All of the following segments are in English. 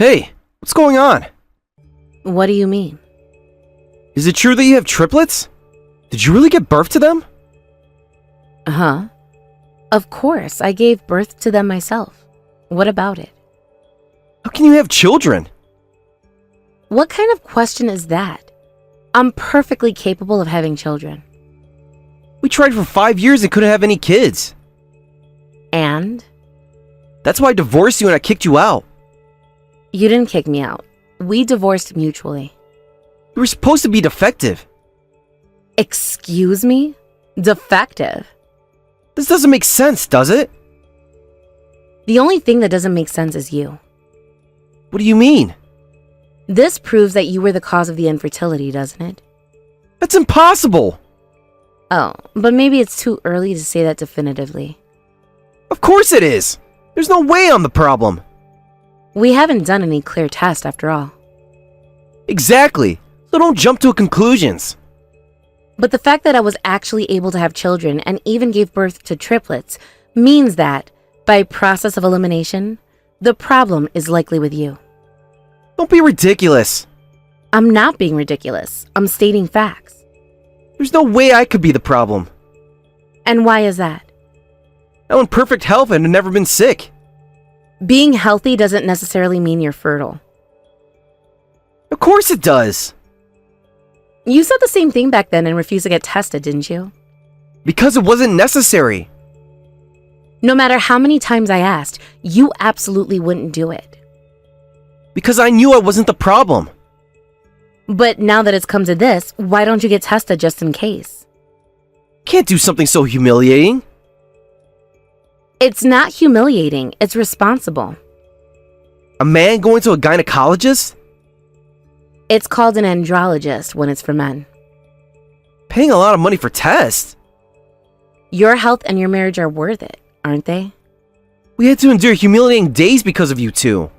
Hey, what's going on? What do you mean? Is it true that you have triplets? Did you really give birth to them? Huh? Of course, I gave birth to them myself. What about it? How can you have children? What kind of question is that? I'm perfectly capable of having children. We tried for 5 years and couldn't have any kids. And? That's why I divorced you and I kicked you out. You didn't kick me out. We divorced mutually. You were supposed to be defective. Excuse me? Defective? This doesn't make sense, does it? The only thing that doesn't make sense is you. What do you mean? This proves that you were the cause of the infertility, doesn't it? That's impossible. Oh, but maybe it's too early to say that definitively. Of course it is. There's no way I'm the problem. We haven't done any clear test after all. Exactly. So don't jump to conclusions. But the fact that I was actually able to have children and even gave birth to triplets means that, by process of elimination, the problem is likely with you. Don't be ridiculous. I'm not being ridiculous. I'm stating facts. There's no way I could be the problem. And why is that? I'm in perfect health and have never been sick. Being healthy doesn't necessarily mean you're fertile. Of course it does. You said the same thing back then and refused to get tested, didn't you? Because it wasn't necessary. No matter how many times I asked, you absolutely wouldn't do it. Because I knew I wasn't the problem. But now that it's come to this, why don't you get tested just in case? Can't do something so humiliating. It's not humiliating, it's responsible. A man going to a gynecologist? It's called an andrologist when it's for men. Paying a lot of money for tests. Your health and your marriage are worth it, aren't they? We had to endure humiliating days because of you two.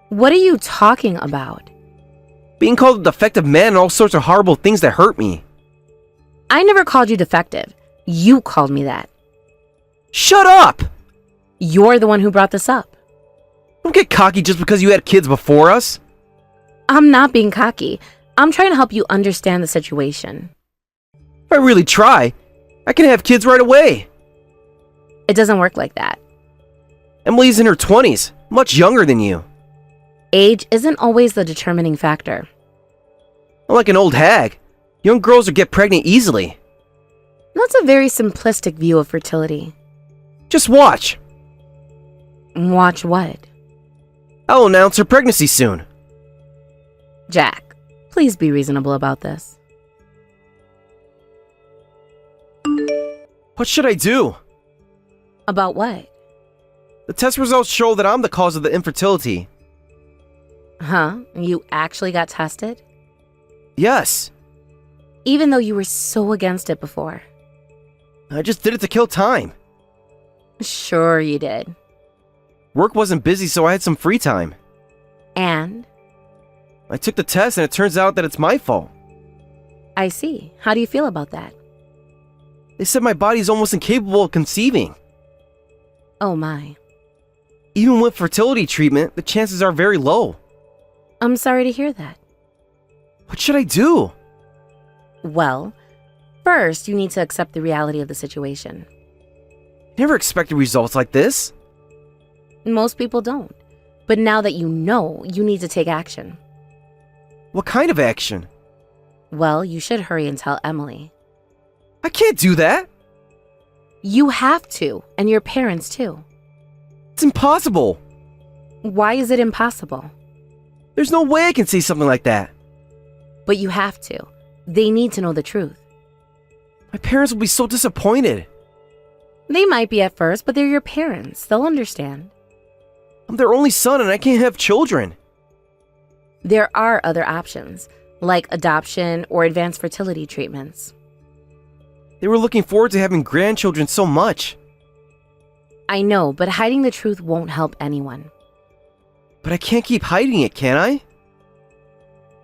What are you talking about? Being called a defective man and all sorts of horrible things that hurt me. I never called you defective. You called me that. Shut up! You're the one who brought this up. Don't get cocky just because you had kids before us. I'm not being cocky. I'm trying to help you understand the situation. If I really try, I can have kids right away. It doesn't work like that. Emily's in her 20s, much younger than you. Age isn't always the determining factor. I'm like an old hag. Young girls will get pregnant easily. That's a very simplistic view of fertility. Just watch. Watch what? I'll announce her pregnancy soon. Jack, please be reasonable about this. What should I do? About what? The test results show that I'm the cause of the infertility. Huh? You actually got tested? Yes. Even though you were so against it before. I just did it to kill time. Sure you did. Work wasn't busy, so I had some free time. And? I took the test and it turns out that it's my fault. I see. How do you feel about that? They said my body's almost incapable of conceiving. Oh my. Even with fertility treatment, the chances are very low. I'm sorry to hear that. What should I do? Well, first you need to accept the reality of the situation. Never expected results like this. Most people don't. But now that you know, you need to take action. What kind of action? Well, you should hurry and tell Emily. I can't do that. You have to, and your parents too. It's impossible. Why is it impossible? There's no way I can say something like that. But you have to. They need to know the truth. My parents will be so disappointed. They might be at first, but they're your parents. They'll understand. I'm their only son and I can't have children. There are other options, like adoption or advanced fertility treatments. They were looking forward to having grandchildren so much. I know, but hiding the truth won't help anyone. But I can't keep hiding it, can I?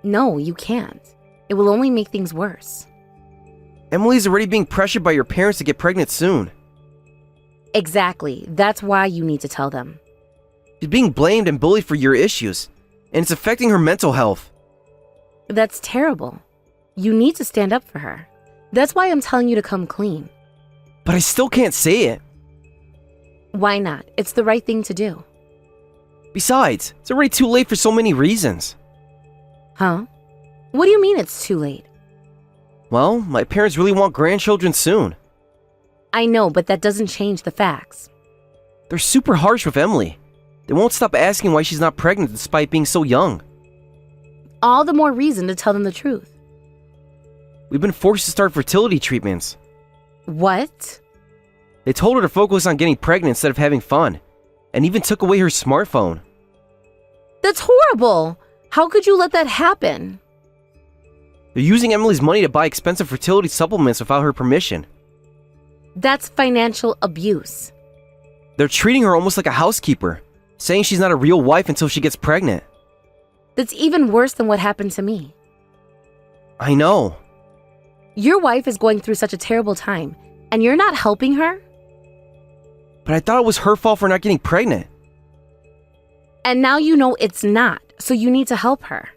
No, you can't. It will only make things worse. Emily's already being pressured by your parents to get pregnant soon. Exactly. That's why you need to tell them. She's being blamed and bullied for your issues, and it's affecting her mental health. That's terrible. You need to stand up for her. That's why I'm telling you to come clean. But I still can't say it. Why not? It's the right thing to do. Besides, it's already too late for so many reasons. Huh? What do you mean it's too late? Well, my parents really want grandchildren soon. I know, but that doesn't change the facts. They're super harsh with Emily. They won't stop asking why she's not pregnant despite being so young. All the more reason to tell them the truth. We've been forced to start fertility treatments. What? They told her to focus on getting pregnant instead of having fun, and even took away her smartphone. That's horrible! How could you let that happen? They're using Emily's money to buy expensive fertility supplements without her permission. That's financial abuse. They're treating her almost like a housekeeper, saying she's not a real wife until she gets pregnant. That's even worse than what happened to me. I know. Your wife is going through such a terrible time, and you're not helping her? But I thought it was her fault for not getting pregnant. And now you know it's not, so you need to help her.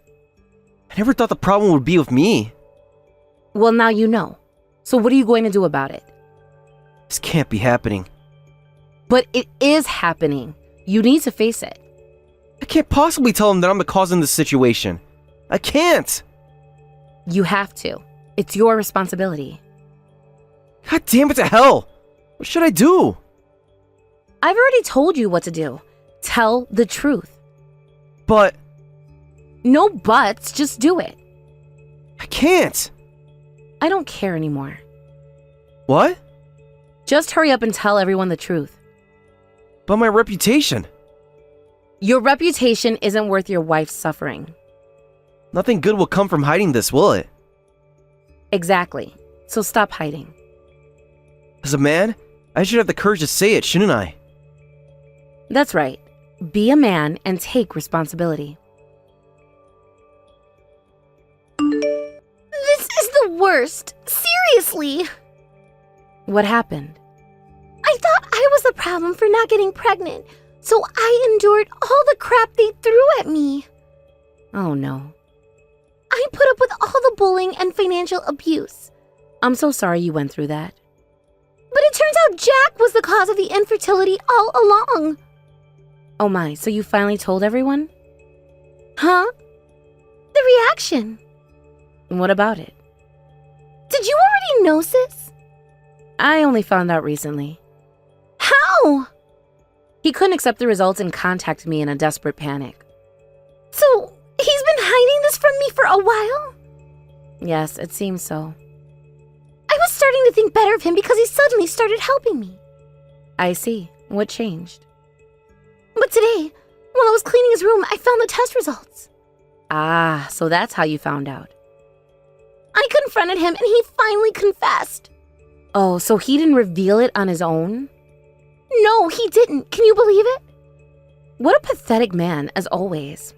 I never thought the problem would be with me. Well, now you know. So what are you going to do about it? This can't be happening. But it is happening. You need to face it. I can't possibly tell them that I'm the cause in this situation. I can't! You have to. It's your responsibility. God damn it to hell! What should I do? I've already told you what to do. Tell the truth. But... No buts, just do it. I can't! I don't care anymore. What? Just hurry up and tell everyone the truth. But my reputation. Your reputation isn't worth your wife's suffering. Nothing good will come from hiding this, will it? Exactly. So stop hiding. As a man, I should have the courage to say it, shouldn't I? That's right. Be a man and take responsibility. This is the worst. Seriously. What happened? I thought I was the problem for not getting pregnant, so I endured all the crap they threw at me. Oh no. I put up with all the bullying and financial abuse. I'm so sorry you went through that. But it turns out Jack was the cause of the infertility all along. Oh my, so you finally told everyone? Huh? The reaction. What about it? Did you already know, sis? I only found out recently. How? He couldn't accept the results and contacted me in a desperate panic. So, he's been hiding this from me for a while? Yes, it seems so. I was starting to think better of him because he suddenly started helping me. I see. What changed? But today, while I was cleaning his room, I found the test results. Ah, so that's how you found out. I confronted him and he finally confessed. Oh, so he didn't reveal it on his own? No, he didn't. Can you believe it? What a pathetic man, as always.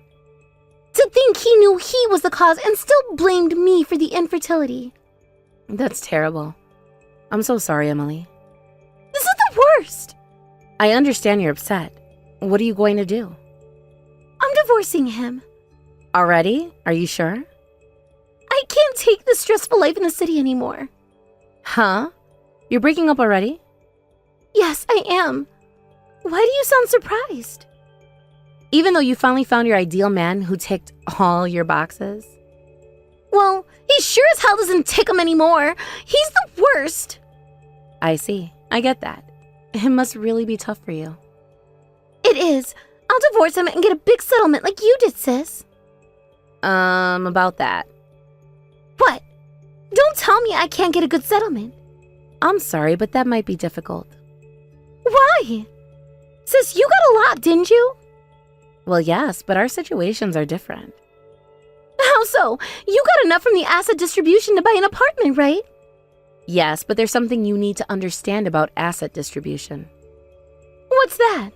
To think he knew he was the cause and still blamed me for the infertility. That's terrible. I'm so sorry, Emily. This is the worst. I understand you're upset. What are you going to do? I'm divorcing him. Already? Are you sure? I can't take this stressful life in the city anymore. Huh? You're breaking up already? Yes, I am. Why do you sound surprised? Even though you finally found your ideal man who ticked all your boxes? Well, he sure as hell doesn't tick them anymore. He's the worst. I see. I get that. It must really be tough for you. It is. I'll divorce him and get a big settlement like you did, sis. About that. What? Don't tell me I can't get a good settlement. I'm sorry, but that might be difficult. Why? Sis, you got a lot, didn't you? Well, yes, but our situations are different. How so? You got enough from the asset distribution to buy an apartment, right? Yes, but there's something you need to understand about asset distribution. What's that?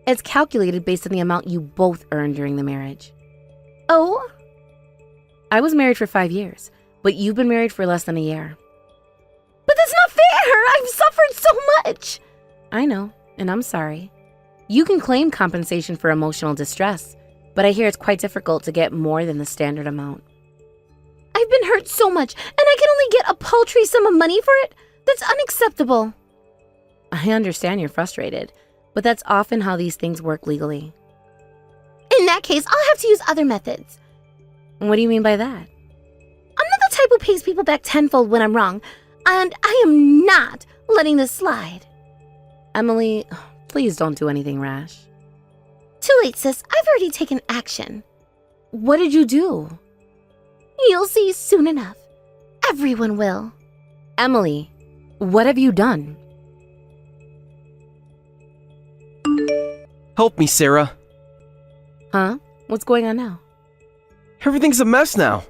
It's calculated based on the amount you both earned during the marriage. Oh? I was married for 5 years, but you've been married for less than a year. But that's not fair! I've suffered so much! I know, and I'm sorry. You can claim compensation for emotional distress, but I hear it's quite difficult to get more than the standard amount. I've been hurt so much, and I can only get a paltry sum of money for it? That's unacceptable. I understand you're frustrated, but that's often how these things work legally. In that case, I'll have to use other methods. What do you mean by that? I'm not the type who pays people back tenfold when I'm wrong, and I am not letting this slide. Emily, please don't do anything rash. Too late, sis. I've already taken action. What did you do? You'll see soon enough. Everyone will. Emily, what have you done? Help me, Sarah. Huh? What's going on now? Everything's a mess now.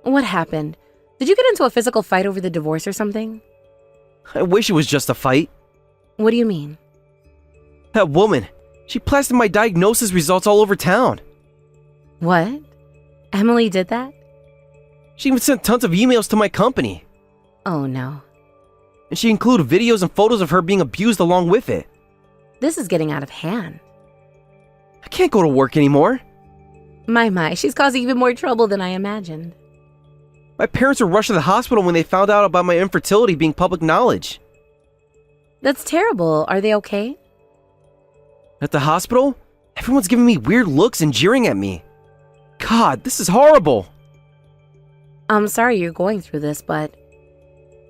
What happened? Did you get into a physical fight over the divorce or something? I wish it was just a fight. What do you mean? That woman, she plastered my diagnosis results all over town. What? Emily did that? She even sent tons of emails to my company. Oh no. And she included videos and photos of her being abused along with it. This is getting out of hand. I can't go to work anymore. My, she's causing even more trouble than I imagined. My parents were rushed to the hospital when they found out about my infertility being public knowledge. That's terrible. Are they okay? At the hospital, everyone's giving me weird looks and jeering at me. God, this is horrible. I'm sorry you're going through this, but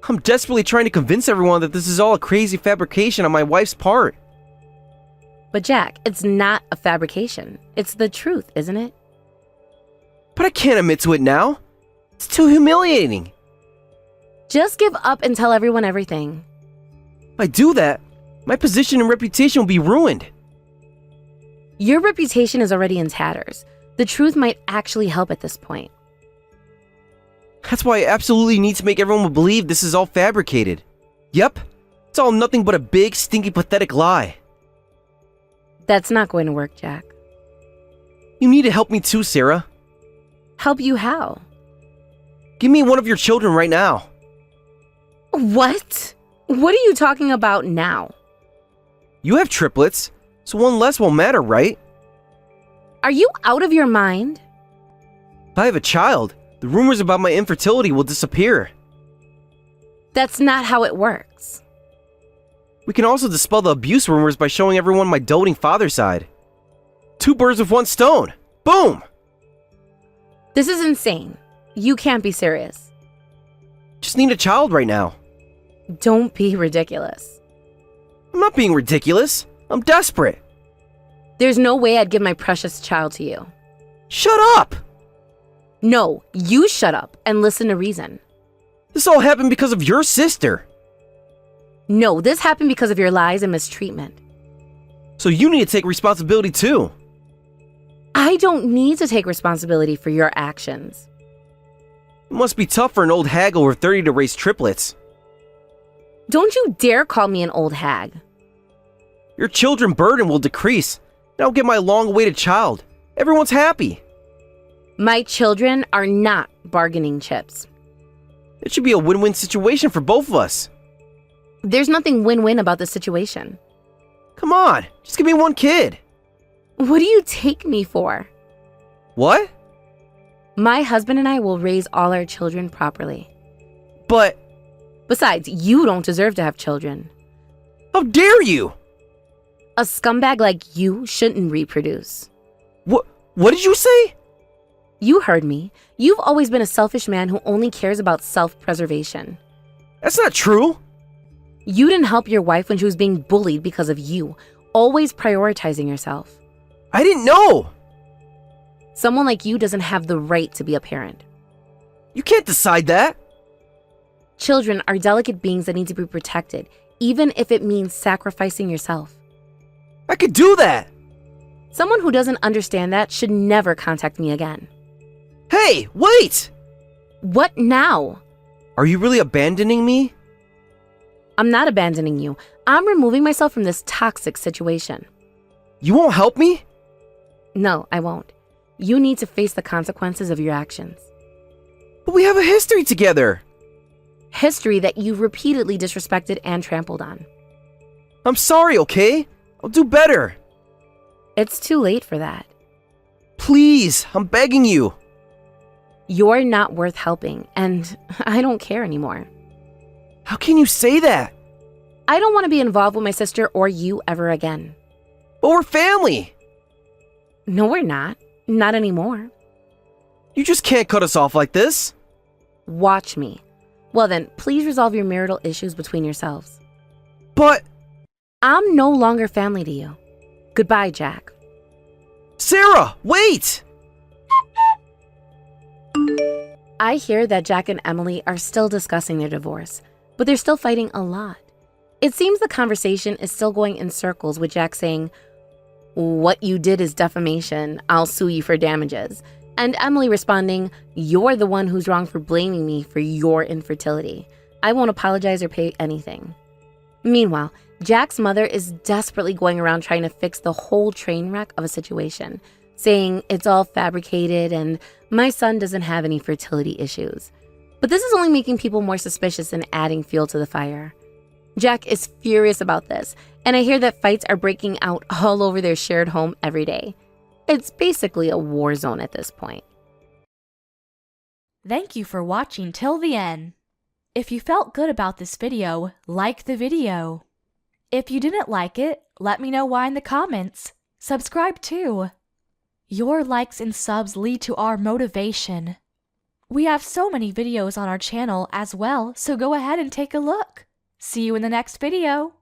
I'm desperately trying to convince everyone that this is all a crazy fabrication on my wife's part. Jack, it's not a fabrication. It's the truth, isn't it? But I can't admit to it now. It's too humiliating. Just give up and tell everyone everything. If I do that, my position and reputation will be ruined. Your reputation is already in tatters. The truth might actually help at this point. That's why I absolutely need to make everyone believe this is all fabricated. Yep, it's all nothing but a big, stinky, pathetic lie. That's not going to work, Jack. You need to help me too, Sarah. Help you how? Give me one of your children right now. What? What are you talking about now? You have triplets, so one less won't matter, right? Are you out of your mind? If I have a child, the rumors about my infertility will disappear. That's not how it works. We can also dispel the abuse rumors by showing everyone my doting father's side. 2 birds with 1 stone. Boom! This is insane. You can't be serious. Just need a child right now. Don't be ridiculous. I'm not being ridiculous. I'm desperate. There's no way I'd give my precious child to you. Shut up! No, you shut up and listen to reason. This all happened because of your sister. No, this happened because of your lies and mistreatment. So you need to take responsibility too. I don't need to take responsibility for your actions. It must be tough for an old hag over 30 to raise triplets. Don't you dare call me an old hag. Your children's burden will decrease, and I'll get my long-awaited child. Everyone's happy. My children are not bargaining chips. It should be a win-win situation for both of us. There's nothing win-win about this situation. Come on, just give me one kid. What do you take me for? What? My husband and I will raise all our children properly. But... Besides, you don't deserve to have children. How dare you? A scumbag like you shouldn't reproduce. What did you say? You heard me. You've always been a selfish man who only cares about self-preservation. That's not true. You didn't help your wife when she was being bullied because of you, always prioritizing yourself. I didn't know. Someone like you doesn't have the right to be a parent. You can't decide that. Children are delicate beings that need to be protected, even if it means sacrificing yourself. I could do that. Someone who doesn't understand that should never contact me again. Hey, wait! What now? Are you really abandoning me? I'm not abandoning you. I'm removing myself from this toxic situation. You won't help me? No, I won't. You need to face the consequences of your actions. But we have a history together. History that you've repeatedly disrespected and trampled on. I'm sorry, okay? I'll do better. It's too late for that. Please, I'm begging you. You're not worth helping, and I don't care anymore. How can you say that? I don't want to be involved with my sister or you ever again. But we're family. No, we're not. Not anymore. You just can't cut us off like this. Watch me. Well then, please resolve your marital issues between yourselves. But... I'm no longer family to you. Goodbye, Jack. Sarah, wait! I hear that Jack and Emily are still discussing their divorce, but they're still fighting a lot. It seems the conversation is still going in circles, with Jack saying, "What you did is defamation. I'll sue you for damages." And Emily responding, "You're the one who's wrong for blaming me for your infertility. I won't apologize or pay anything." Meanwhile, Jack's mother is desperately going around trying to fix the whole train wreck of a situation, saying it's all fabricated and my son doesn't have any fertility issues. But this is only making people more suspicious and adding fuel to the fire. Jack is furious about this, and I hear that fights are breaking out all over their shared home every day. It's basically a war zone at this point. Thank you for watching till the end. If you felt good about this video, like the video. If you didn't like it, let me know why in the comments. Subscribe too. Your likes and subs lead to our motivation. We have so many videos on our channel as well, so go ahead and take a look. See you in the next video.